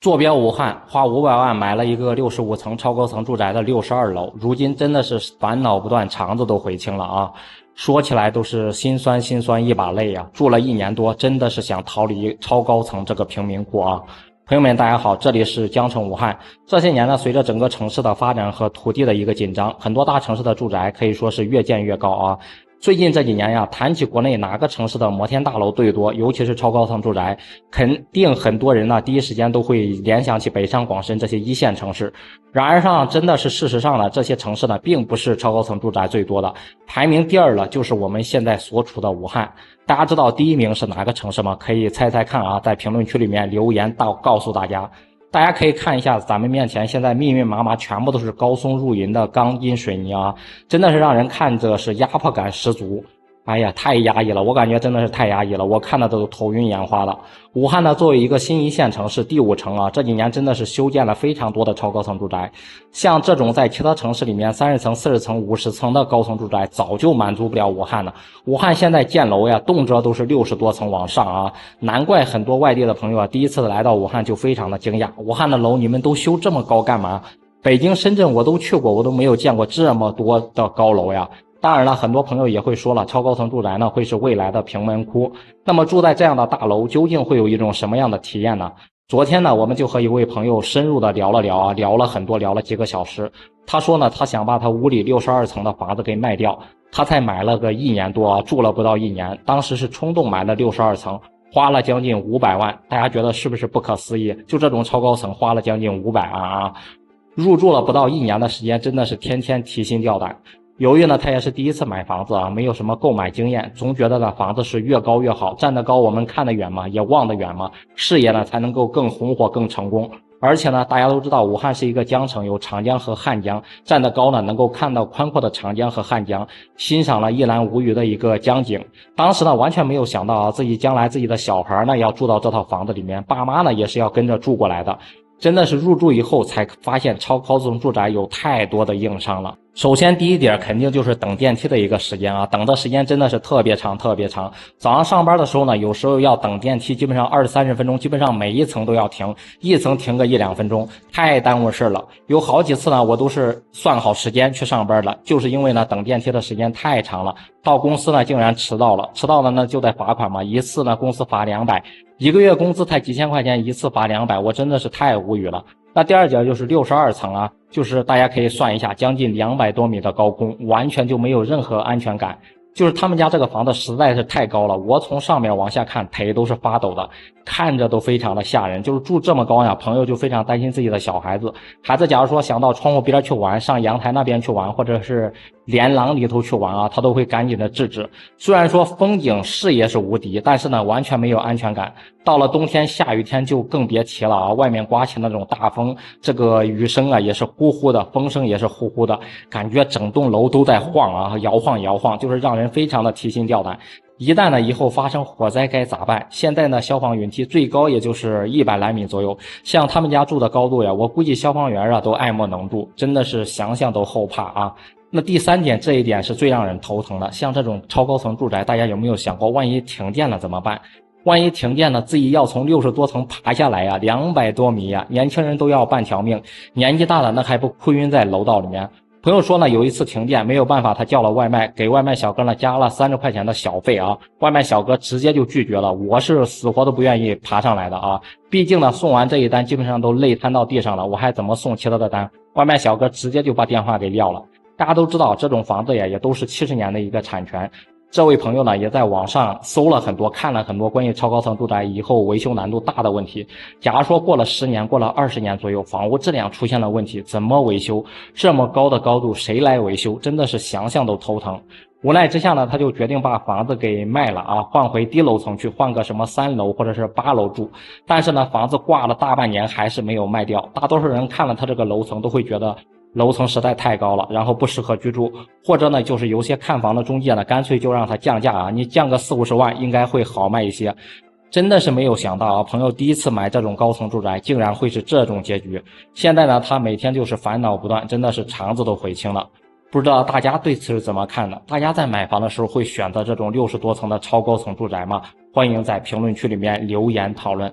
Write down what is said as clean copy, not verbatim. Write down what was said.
坐标武汉，花500万买了一个65层超高层住宅的62楼，如今真的是烦恼不断，肠子都悔青了啊！说起来都是心酸心酸一把泪呀。住了1年多，真的是想逃离超高层这个贫民窟啊！朋友们，大家好，这里是江城武汉。这些年呢，随着整个城市的发展和土地的一个紧张，很多大城市的住宅可以说是越建越高啊。最近这几年呀，谈起国内哪个城市的摩天大楼最多，尤其是超高层住宅，肯定很多人呢第一时间都会联想起北上广深这些一线城市。然而上真的是事实上呢，这些城市呢并不是超高层住宅最多的，排名第2了就是我们现在所处的武汉。大家知道第1名是哪个城市吗？可以猜猜看啊，在评论区里面留言告诉大家。大家可以看一下咱们面前现在密密麻麻全部都是高松入银的钢筋水泥啊，真的是让人看着是压迫感十足。哎呀，太压抑了，我感觉真的是太压抑了，我看的都头晕眼花了。武汉呢，作为一个新一线城市，第5城啊，这几年真的是修建了非常多的超高层住宅。像这种在其他城市里面30层、40层、50层的高层住宅，早就满足不了武汉了。武汉现在建楼呀，动辄都是60多层往上啊，难怪很多外地的朋友啊，第一次来到武汉就非常的惊讶，武汉的楼你们都修这么高干嘛？北京、深圳我都去过，我都没有见过这么多的高楼呀。当然了，很多朋友也会说了，超高层住宅呢会是未来的贫民窟。那么住在这样的大楼，究竟会有一种什么样的体验呢？昨天呢，我们就和一位朋友深入的聊了聊啊，聊了很多，聊了几个小时。他说呢，他想把他屋里62层的房子给卖掉，他才买了个1年多啊，住了不到1年，当时是冲动买了62层，花了将近500万。大家觉得是不是不可思议？就这种超高层花了将近500万啊，入住了不到1年的时间，真的是天天提心吊胆。由于呢，他也是第一次买房子啊，没有什么购买经验，总觉得呢房子是越高越好，站得高我们看得远嘛，也望得远嘛，视野呢才能够更红火更成功。而且呢，大家都知道武汉是一个江城，有长江和汉江，站得高呢能够看到宽阔的长江和汉江，欣赏了一览无余的一个江景。当时呢完全没有想到啊，自己将来自己的小孩呢要住到这套房子里面，爸妈呢也是要跟着住过来的。真的是入住以后才发现超高层住宅有太多的硬伤了。首先第一点肯定就是等电梯的一个时间啊，等的时间真的是特别长特别长。早上上班的时候呢，有时候要等电梯，基本上20-30分钟，基本上每一层都要停，一层停个1-2分钟，太耽误事了。有好几次呢，我都是算好时间去上班了，就是因为呢等电梯的时间太长了，到公司呢竟然迟到了，迟到了呢就得罚款嘛，一次呢公司罚200，一个月工资才几千块钱，一次罚200，我真的是太无语了。那第2点就是62层啊，就是大家可以算一下，将近200多米的高空，完全就没有任何安全感。就是他们家这个房子实在是太高了，我从上面往下看，腿都是发抖的，看着都非常的吓人。就是住这么高呀，朋友就非常担心自己的小孩子。孩子假如说想到窗户边去玩，上阳台那边去玩，或者是连廊里头去玩啊，他都会赶紧的制止。虽然说风景视野是无敌，但是呢，完全没有安全感。到了冬天下雨天就更别提了啊，外面刮起那种大风，这个雨声啊也是呼呼的，风声也是呼呼的，感觉整栋楼都在晃啊，摇晃摇晃，就是让人非常的提心吊胆。一旦呢以后发生火灾该咋办？现在呢消防云梯最高也就是100来米左右，像他们家住的高度呀，我估计消防员啊都爱莫能助，真的是想想都后怕啊。那第3点，这一点是最让人头疼的，像这种超高层住宅，大家有没有想过万一停电了怎么办？万一停电了，自己要从60多层爬下来呀，200多米呀，年轻人都要半条命，年纪大了那还不哭晕在楼道里面。朋友说呢，有一次停电没有办法，他叫了外卖，给外卖小哥呢加了30块钱的小费啊，外卖小哥直接就拒绝了，我是死活都不愿意爬上来的啊，毕竟呢送完这一单基本上都累瘫到地上了，我还怎么送其他的单？外卖小哥直接就把电话给撂了。大家都知道这种房子也都是70年的一个产权。这位朋友呢，也在网上搜了很多，看了很多关于超高层住宅以后维修难度大的问题。假如说过了10年，过了20年左右，房屋质量出现了问题，怎么维修？这么高的高度，谁来维修？真的是想想都头疼。无奈之下呢，他就决定把房子给卖了啊，换回低楼层去，换个什么3楼或者是8楼住。但是呢，房子挂了大半年还是没有卖掉。大多数人看了他这个楼层都会觉得楼层实在太高了，然后不适合居住，或者呢就是有些看房的中介呢干脆就让他降价啊，你降个40-50万应该会好卖一些。真的是没有想到啊，朋友第一次买这种高层住宅竟然会是这种结局。现在呢他每天就是烦恼不断，真的是肠子都悔青了。不知道大家对此是怎么看的？大家在买房的时候会选择这种60多层的超高层住宅吗？欢迎在评论区里面留言讨论。